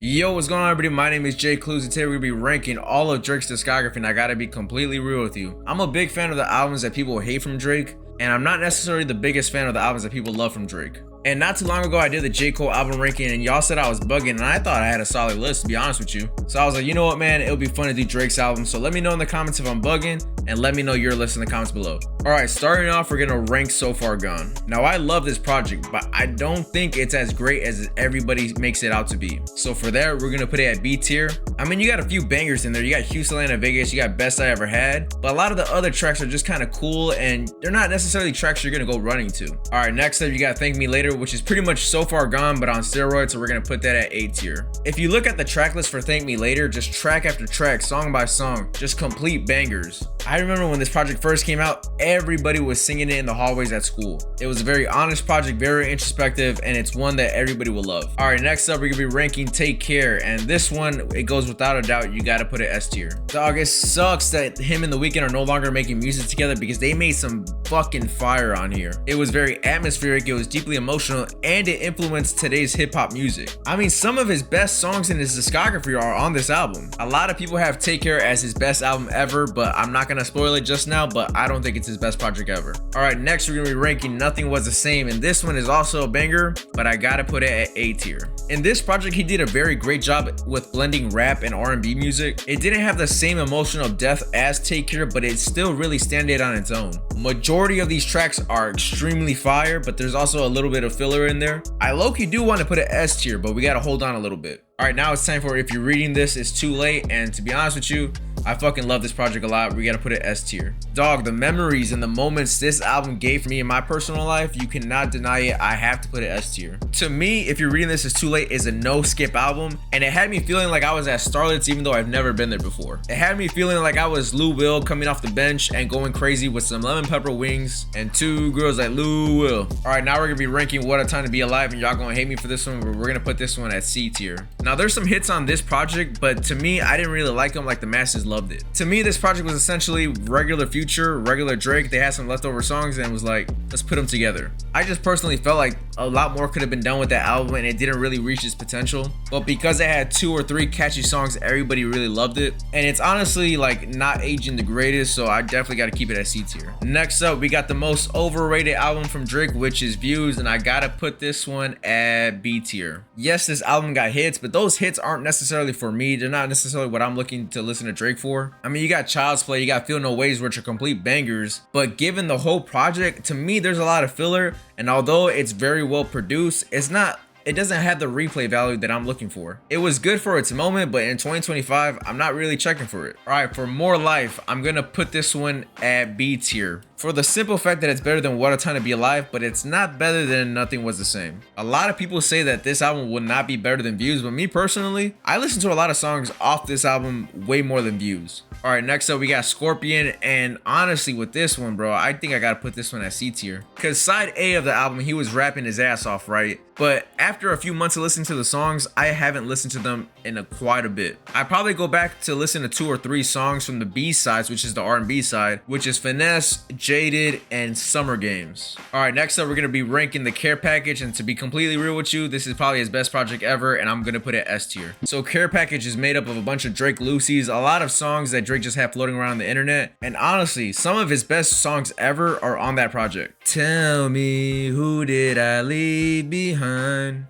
Yo, what's going on, everybody? My name is Jay Clues, and today we're gonna be ranking all of Drake's discography, and I gotta be completely real with you. I'm a big fan of the albums that people hate from Drake, and I'm not necessarily the biggest fan of the albums that people love from Drake. And not too long ago, I did the J. Cole album ranking, and y'all said I was bugging, and I thought I had a solid list, to be honest with you. So I was like, you know what, man? It would be fun to do Drake's album. So let me know in the comments if I'm bugging, and let me know your list in the comments below. All right, starting off, we're gonna rank So Far Gone. Now, I love this project, but I don't think it's as great as everybody makes it out to be. So for that, we're gonna put it at B tier. I mean, you got a few bangers in there. You got Houston, Atlanta, Vegas. You got Best I Ever Had. But a lot of the other tracks are just kind of cool, and they're not necessarily tracks you're gonna go running to. All right, next up, you got Thank Me Later, which is pretty much So Far Gone, but on steroids, so we're gonna put that at A tier. If you look at the track list for Thank Me Later, just track after track, song by song, just complete bangers. I remember when this project first came out, everybody was singing it in the hallways at school. It was a very honest project, very introspective, and it's one that everybody will love. All right, next up, we're gonna be ranking Take Care, and this one, it goes without a doubt, you gotta put it S tier. Dog, it sucks that him and The Weeknd are no longer making music together because they made some fucking fire on here. It was very atmospheric, it was deeply emotional, and it influenced today's hip-hop music. I mean, some of his best songs in his discography are on this album. A lot of people have Take Care as his best album ever, but I'm not gonna spoil it just now, but I don't think it's his best project ever. All right, next we're gonna be ranking Nothing Was the Same, and this one is also a banger, but I gotta put it at A tier. In this project, he did a very great job with blending rap and R&B music. It didn't have the same emotional depth as Take Care, but it still really stands on its own. Majority of these tracks are extremely fire, but there's also a little bit of filler in there. I low-key do want to put it S tier, but we gotta hold on a little bit. All right, now it's time for If You're Reading This, It's Too Late, and to be honest with you, I fucking love this project a lot. We gotta put it S tier. Dog, the memories and the moments this album gave for me in my personal life, you cannot deny it. I have to put it S tier. To me, If You're Reading This, It's Too Late is a no-skip album, and it had me feeling like I was at Starlet's even though I've never been there before. It had me feeling like I was Lou Will coming off the bench and going crazy with some lemon pepper wings and two girls like Lou Will. All right, now we're gonna be ranking What a Time to Be Alive, and y'all gonna hate me for this one, but we're gonna put this one at C tier. Now, there's some hits on this project, but to me, I didn't really like them like the masses loved it. To me, this project was essentially regular Future, regular Drake. They had some leftover songs and was like, let's put them together. I just personally felt like a lot more could have been done with that album and it didn't really reach its potential. But because it had 2 or 3 catchy songs, everybody really loved it. And it's honestly like not aging the greatest, so I definitely got to keep it at C tier. Next up, we got the most overrated album from Drake, which is Views, and I gotta put this one at B tier. Yes, this album got hits, but those hits aren't necessarily for me. They're not necessarily what I'm looking to listen to Drake for. I mean, you got Child's Play, you got Feel No Ways, which are complete bangers, but given the whole project, to me, there's a lot of filler, and although it's very well produced, it doesn't have the replay value that I'm looking for. It was good for its moment, but in 2025, I'm not really checking for it. All right, for More Life, I'm gonna put this one at B tier. For the simple fact that it's better than What a Time to Be Alive, but it's not better than Nothing Was the Same. A lot of people say that this album would not be better than Views, but me personally, I listen to a lot of songs off this album way more than Views. All right, next up we got Scorpion, and honestly with this one, bro, I think I gotta put this one at C tier. Cause side A of the album, he was rapping his ass off, right? But after a few months of listening to the songs, I haven't listened to them in quite a bit. I probably go back to listen to 2 or 3 songs from the B-sides, which is the R&B side, which is Finesse, Jaded, and Summer Games. All right, next up, we're gonna be ranking the Care Package, and to be completely real with you, this is probably his best project ever, and I'm gonna put it S tier. So Care Package is made up of a bunch of Drake Lucy's, a lot of songs that Drake just had floating around the internet, and honestly, some of his best songs ever are on that project. Tell me, who did I leave behind?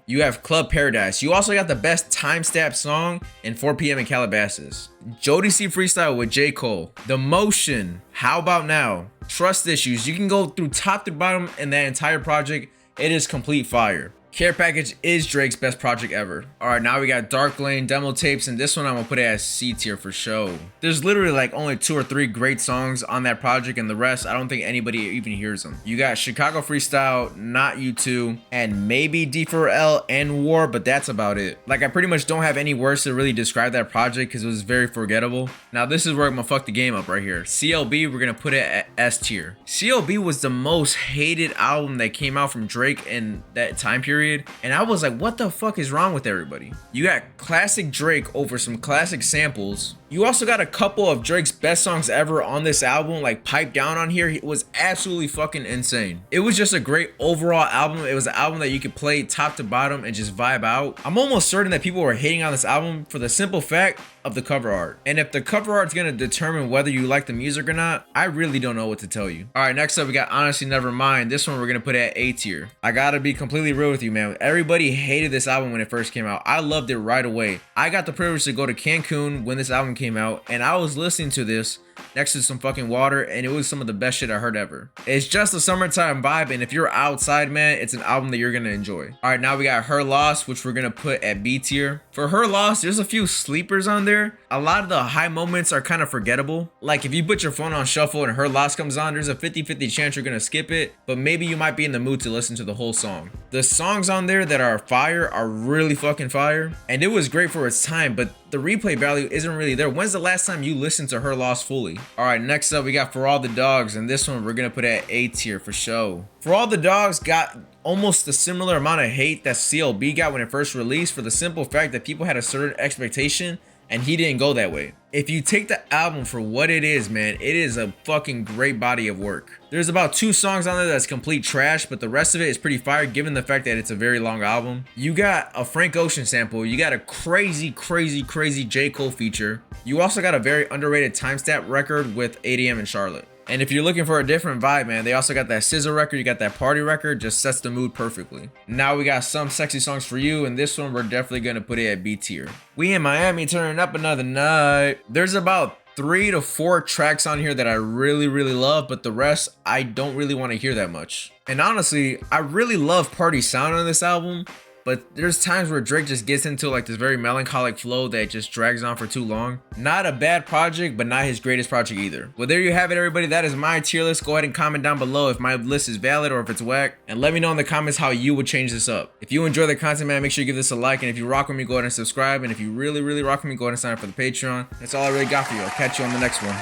You have Club Paradise. You also got the best time stamp song in 4 p.m. in Calabasas. Jodeci Freestyle with J. Cole. The Motion. How About Now? Trust Issues. You can go through top to bottom in that entire project. It is complete fire. Care Package is Drake's best project ever. All right, now we got Dark Lane, Demo Tapes, and this one I'm gonna put it as C tier for show. There's literally like only 2 or 3 great songs on that project, and the rest, I don't think anybody even hears them. You got Chicago Freestyle, Not You Two, and maybe D4L and War, but that's about it. Like, I pretty much don't have any words to really describe that project because it was very forgettable. Now, this is where I'm gonna fuck the game up right here. CLB, we're gonna put it at S tier. CLB was the most hated album that came out from Drake in that time period. period. And I was like, what the fuck is wrong with everybody? You got classic Drake over some classic samples. You also got a couple of Drake's best songs ever on this album, like Pipe Down on here. It was absolutely fucking insane. It was just a great overall album. It was an album that you could play top to bottom and just vibe out. I'm almost certain that people were hating on this album for the simple fact of the cover art. And if the cover art's gonna determine whether you like the music or not, I really don't know what to tell you. All right, next up we got Honestly Nevermind. This one we're gonna put at A tier. I gotta be completely real with you, man. Everybody hated this album when it first came out. I loved it right away. I got the privilege to go to Cancun when this album came out, and I was listening to this next to some fucking water, and it was some of the best shit I heard ever. It's just a summertime vibe, and if you're outside, man, it's an album that you're gonna enjoy. All right, now we got Her Loss, which we're gonna put at B tier. For Her Loss, there's a few sleepers on there. A lot of the high moments are kind of forgettable. Like if you put your phone on shuffle and Her Loss comes on, there's a 50-50 chance you're gonna skip it, but maybe you might be in the mood to listen to the whole song. The songs on there that are fire are really fucking fire, and it was great for its time, but the replay value isn't really there. When's the last time you listened to Her Loss fully? All right, next up we got For All the Dogs, and this one we're gonna put at A tier for show. For All the Dogs got almost a similar amount of hate that CLB got when it first released, for the simple fact that people had a certain expectation and he didn't go that way. If you take the album for what it is, man, it is a fucking great body of work. There's about 2 songs on there that's complete trash, but the rest of it is pretty fire given the fact that it's a very long album. You got a Frank Ocean sample, you got a crazy J. Cole feature. You also got a very underrated timestamp record with ADM and Charlotte. And if you're looking for a different vibe, man, they also got that SZA record, you got that Party record, just sets the mood perfectly. Now we got Some Sexy Songs for You, and this one we're definitely gonna put it at B tier. We in Miami turning up another night. There's about 3 to 4 tracks on here that I really love, but the rest I don't really want to hear that much. And honestly, I really love Party sound on this album, but there's times where Drake just gets into like this very melancholic flow that just drags on for too long. Not a bad project, but not his greatest project either. Well, there you have it, everybody. That is my tier list. Go ahead and comment down below if my list is valid or if it's whack, and let me know in the comments how you would change this up. If you enjoy the content, man, make sure you give this a like, and if you rock with me, go ahead and subscribe, and if you really rock with me, go ahead and sign up for the Patreon. That's all I really got for you. I'll catch you on the next one.